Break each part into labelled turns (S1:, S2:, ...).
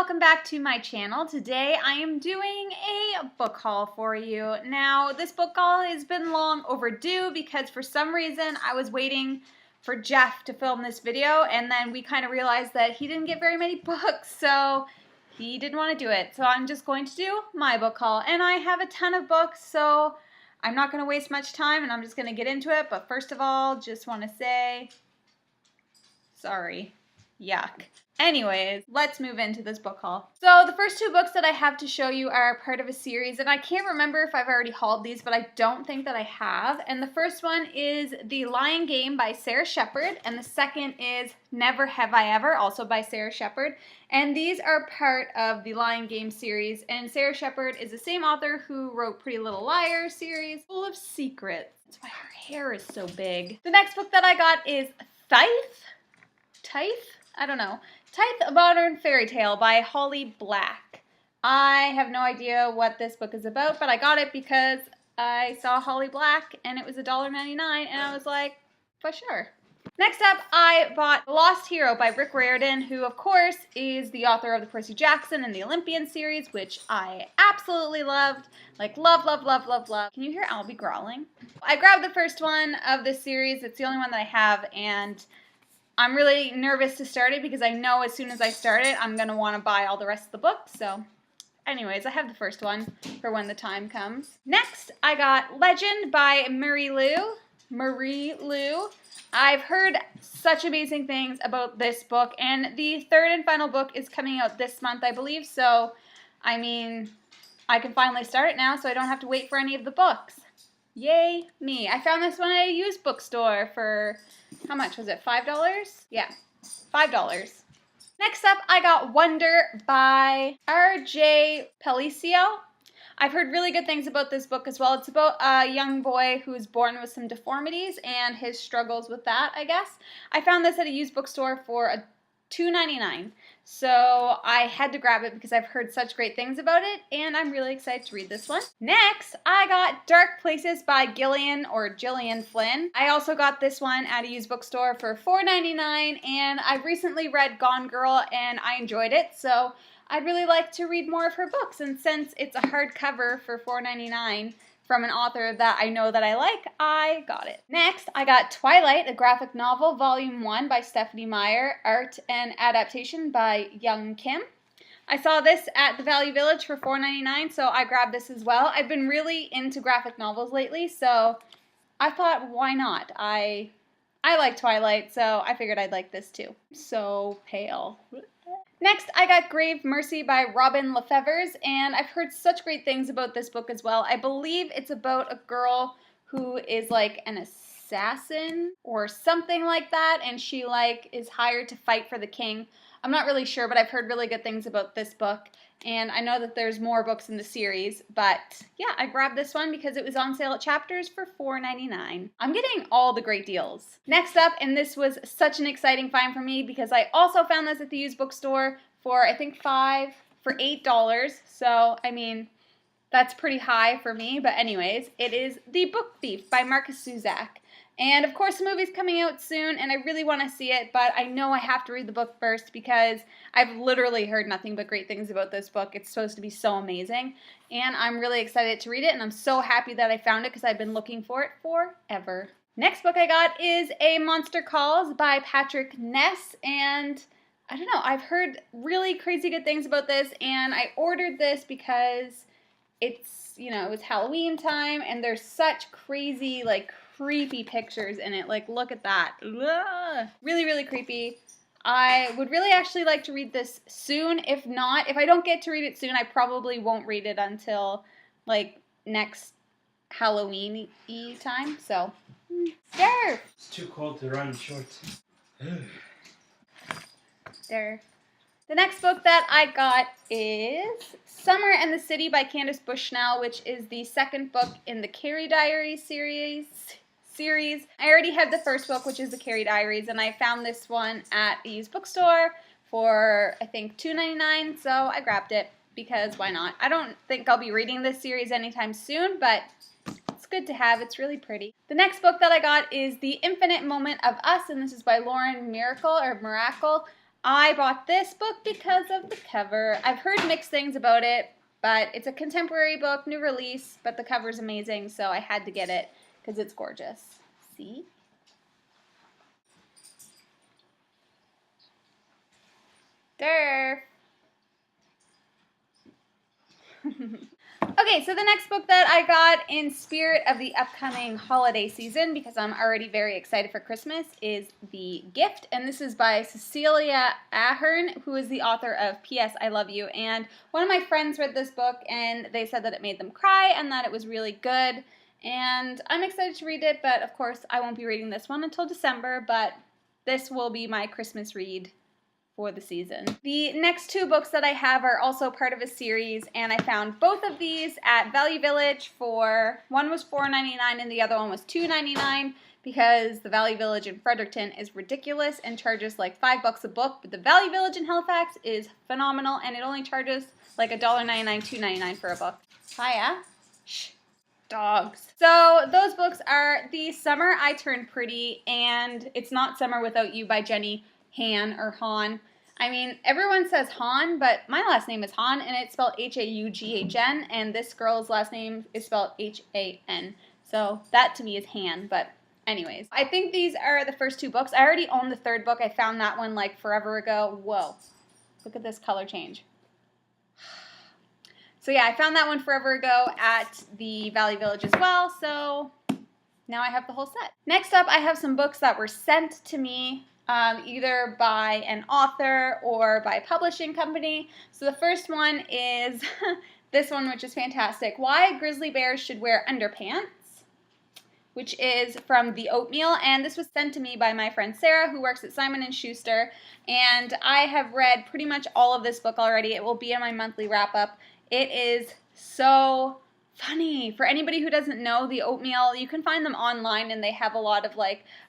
S1: welcome back to my channel. Today I am doing a book haul for you. Now this book haul has been long overdue because for some reason I was waiting for Jeff to film this video and then we kind of realized that he didn't get very many books, so he didn't want to do it. So I'm just going to do my book haul, and I have a ton of books, so I'm not going to waste much time and I'm just going to get into it. But first of all, just want to say sorry. Yuck. Anyways, let's move into this book haul. So the first two books that I have to show you are part of a series, and I can't remember if I've already hauled these, but I don't think that I have. And the first one is The Lion Game by Sarah Shepard, and the second is Never Have I Ever, also by Sarah Shepard. And these are part of the Lion Game series, and Sarah Shepard is the same author who wrote Pretty Little Liars series, full of secrets. That's why her hair is so big. The next book that I got is Tithe? I don't know. Tithe, a Modern Fairy Tale by Holly Black. I have no idea what this book is about, but I got it because I saw Holly Black and it was $1.99 and I was like, for sure. Next up, I bought The Lost Hero by Rick Riordan, who of course is the author of the Percy Jackson and the Olympian series, which I absolutely loved. Like love, love, love, love, love. Can you hear Albie growling? I grabbed the first one of this series. It's the only one that I have, and I'm really nervous to start it because I know as soon as I start it, I'm going to want to buy all the rest of the books. So anyways, I have the first one for when the time comes. Next, I got Legend by Marie Lu. I've heard such amazing things about this book, and the third and final book is coming out this month, I believe. So, I mean, I can finally start it now so I don't have to wait for any of the books. Yay me. I found this one at a used bookstore for, how much was it, $5? Yeah, $5. Next up, I got Wonder by R.J. Pelicio. I've heard really good things about this book as well. It's about a young boy who is born with some deformities and his struggles with that, I guess. I found this at a used bookstore for $2.99. So I had to grab it because I've heard such great things about it, and I'm really excited to read this one. Next, I got Dark Places by Gillian Flynn. I also got this one at a used bookstore for $4.99, and I recently read Gone Girl and I enjoyed it, so I'd really like to read more of her books, and since it's a hardcover for $4.99 from an author that I know that I like, I got it. Next, I got Twilight, a graphic novel, Volume 1 by Stephanie Meyer, art and adaptation by Young Kim. I saw this at the Value Village for $4.99, so I grabbed this as well. I've been really into graphic novels lately, so I thought, why not? I like Twilight, so I figured I'd like this too. So pale. Next, I got Grave Mercy by Robin Lefevers, and I've heard such great things about this book as well. I believe it's about a girl who is like an assassin or something like that, and she like is hired to fight for the king. I'm not really sure, but I've heard really good things about this book, and I know that there's more books in the series, but yeah, I grabbed this one because it was on sale at Chapters for $4.99. I'm getting all the great deals. Next up, and this was such an exciting find for me because I also found this at the used bookstore for, I think, $8. So, I mean, that's pretty high for me, but anyways, it is The Book Thief by Marcus Zusak. And of course the movie's coming out soon and I really want to see it, but I know I have to read the book first because I've literally heard nothing but great things about this book. It's supposed to be so amazing and I'm really excited to read it, and I'm so happy that I found it because I've been looking for it forever. Next book I got is A Monster Calls by Patrick Ness, and I don't know, I've heard really crazy good things about this, and I ordered this because it's, you know, it was Halloween time and there's such crazy, like, creepy pictures in it. Like, look at that. Ugh. Really, really creepy. I would really actually like to read this soon. If not, if I don't get to read it soon, I probably won't read it until, like, next Halloween-y time. So, there.
S2: It's too cold to run shorts.
S1: There. The next book that I got is Summer and the City by Candace Bushnell, which is the second book in the Carrie Diaries series. I already have the first book, which is the Carrie Diaries, and I found this one at a used bookstore for, I think, $2.99, so I grabbed it because why not? I don't think I'll be reading this series anytime soon, but it's good to have. It's really pretty. The next book that I got is The Infinite Moment of Us, and this is by Lauren Miracle. I bought this book because of the cover. I've heard mixed things about it, but it's a contemporary book, new release, but the cover's amazing, so I had to get it because it's gorgeous. See? Derf. Okay, so the next book that I got in spirit of the upcoming holiday season, because I'm already very excited for Christmas, is The Gift, and this is by Cecilia Ahern, who is the author of P.S. I Love You, and one of my friends read this book, and they said that it made them cry, and that it was really good, and I'm excited to read it, but of course I won't be reading this one until December, but this will be my Christmas read for the season. The next two books that I have are also part of a series, and I found both of these at Value Village for, one was $4.99 and the other one was $2.99, because the Value Village in Fredericton is ridiculous and charges like $5 a book, but the Value Village in Halifax is phenomenal, and it only charges like $1.99, $2.99 for a book. Hiya. Shh. Dogs. So those books are The Summer I Turned Pretty and It's Not Summer Without You by Jenny Han or Han. I mean, everyone says Han, but my last name is Han, and it's spelled H-A-U-G-H-N, and this girl's last name is spelled H-A-N. So that to me is Han, but anyways. I think these are the first two books. I already own the third book. I found that one like forever ago. Whoa. Look at this color change. So yeah, I found that one forever ago at the Valley Village as well, so now I have the whole set. Next up, I have some books that were sent to me either by an author or by a publishing company. So the first one is this one, which is fantastic. Why Grizzly Bears Should Wear Underpants, which is from The Oatmeal, and this was sent to me by my friend Sarah, who works at Simon & Schuster, and I have read pretty much all of this book already. It will be in my monthly wrap-up. It is so funny. For anybody who doesn't know, The Oatmeal, you can find them online, and they have a lot of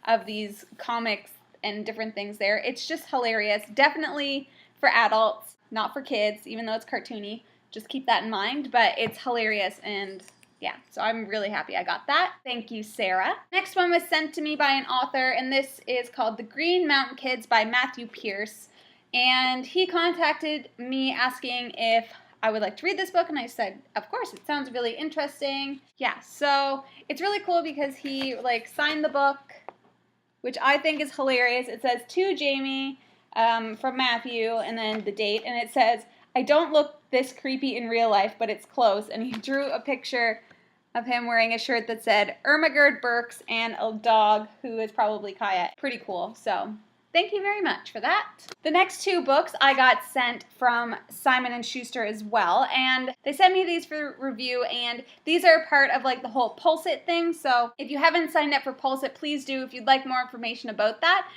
S1: of these comics and different things there. It's just hilarious. Definitely for adults, not for kids, even though it's cartoony. Just keep that in mind, but it's hilarious, and yeah, so I'm really happy I got that. Thank you, Sarah. Next one was sent to me by an author, and this is called The Green Mountain Kids by Matthew Pierce, and he contacted me asking if I would like to read this book, and I said, of course, it sounds really interesting. Yeah, so it's really cool because he signed the book, which I think is hilarious. It says, to Jamie, from Matthew, and then the date, and it says, I don't look this creepy in real life, but it's close, and he drew a picture of him wearing a shirt that said, Ermagerd Burks, and a dog, who is probably Kaya. Pretty cool, so thank you very much for that. The next two books I got sent from Simon & Schuster as well, and they sent me these for review, and these are part of the whole Pulse It thing, so if you haven't signed up for Pulse It, please do if you'd like more information about that.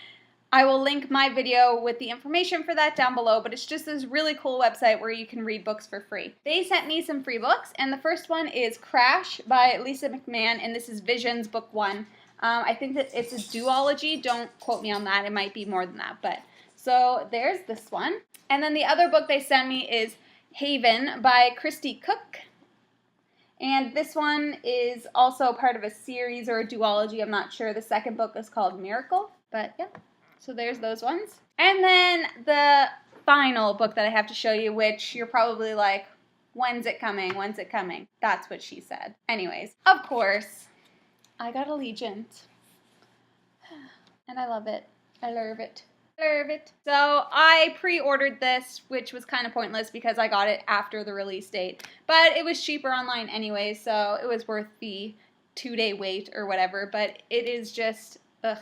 S1: I will link my video with the information for that down below, but it's just this really cool website where you can read books for free. They sent me some free books, and the first one is Crash by Lisa McMahon, and this is Visions Book 1. I think that it's a duology. Don't quote me on that. It might be more than that. But so there's this one. And then the other book they sent me is Haven by Christy Cook. And this one is also part of a series or a duology. I'm not sure. The second book is called Miracle. But yeah, so there's those ones. And then the final book that I have to show you, which you're probably like, when's it coming? When's it coming? That's what she said. Anyways, of course, I got Allegiant, and I love it. I love it. Love it. So I pre-ordered this, which was kind of pointless because I got it after the release date, but it was cheaper online anyway, so it was worth the 2-day wait or whatever, but it is just, ugh.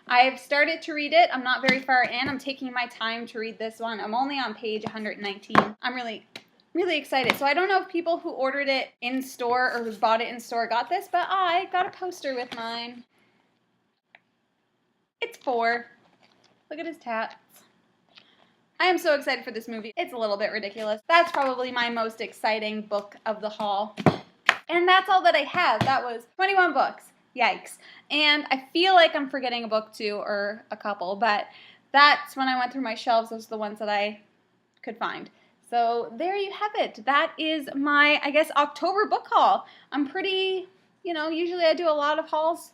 S1: I've started to read it. I'm not very far in. I'm taking my time to read this one. I'm only on page 119. I'm really excited. So I don't know if people who ordered it in store or who bought it in store got this, but I got a poster with mine. It's 4. Look at his tats. I am so excited for this movie. It's a little bit ridiculous. That's probably my most exciting book of the haul. And that's all that I have. That was 21 books. Yikes. And I feel like I'm forgetting a book too, or a couple, but that's when I went through my shelves. Those are the ones that I could find. So there you have it. That is my, I guess, October book haul. I'm pretty, usually I do a lot of hauls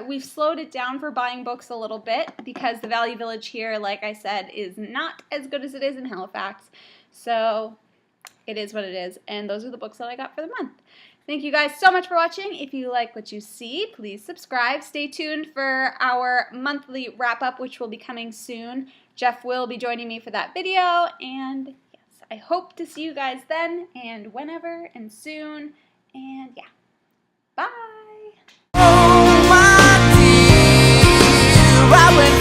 S1: We've slowed it down for buying books a little bit because the Value Village here, like I said, is not as good as it is in Halifax. So it is what it is. And those are the books that I got for the month. Thank you guys so much for watching. If you like what you see, please subscribe. Stay tuned for our monthly wrap-up, which will be coming soon. Jeff will be joining me for that video. And yes, I hope to see you guys then and whenever and soon. And yeah, bye.
S3: I went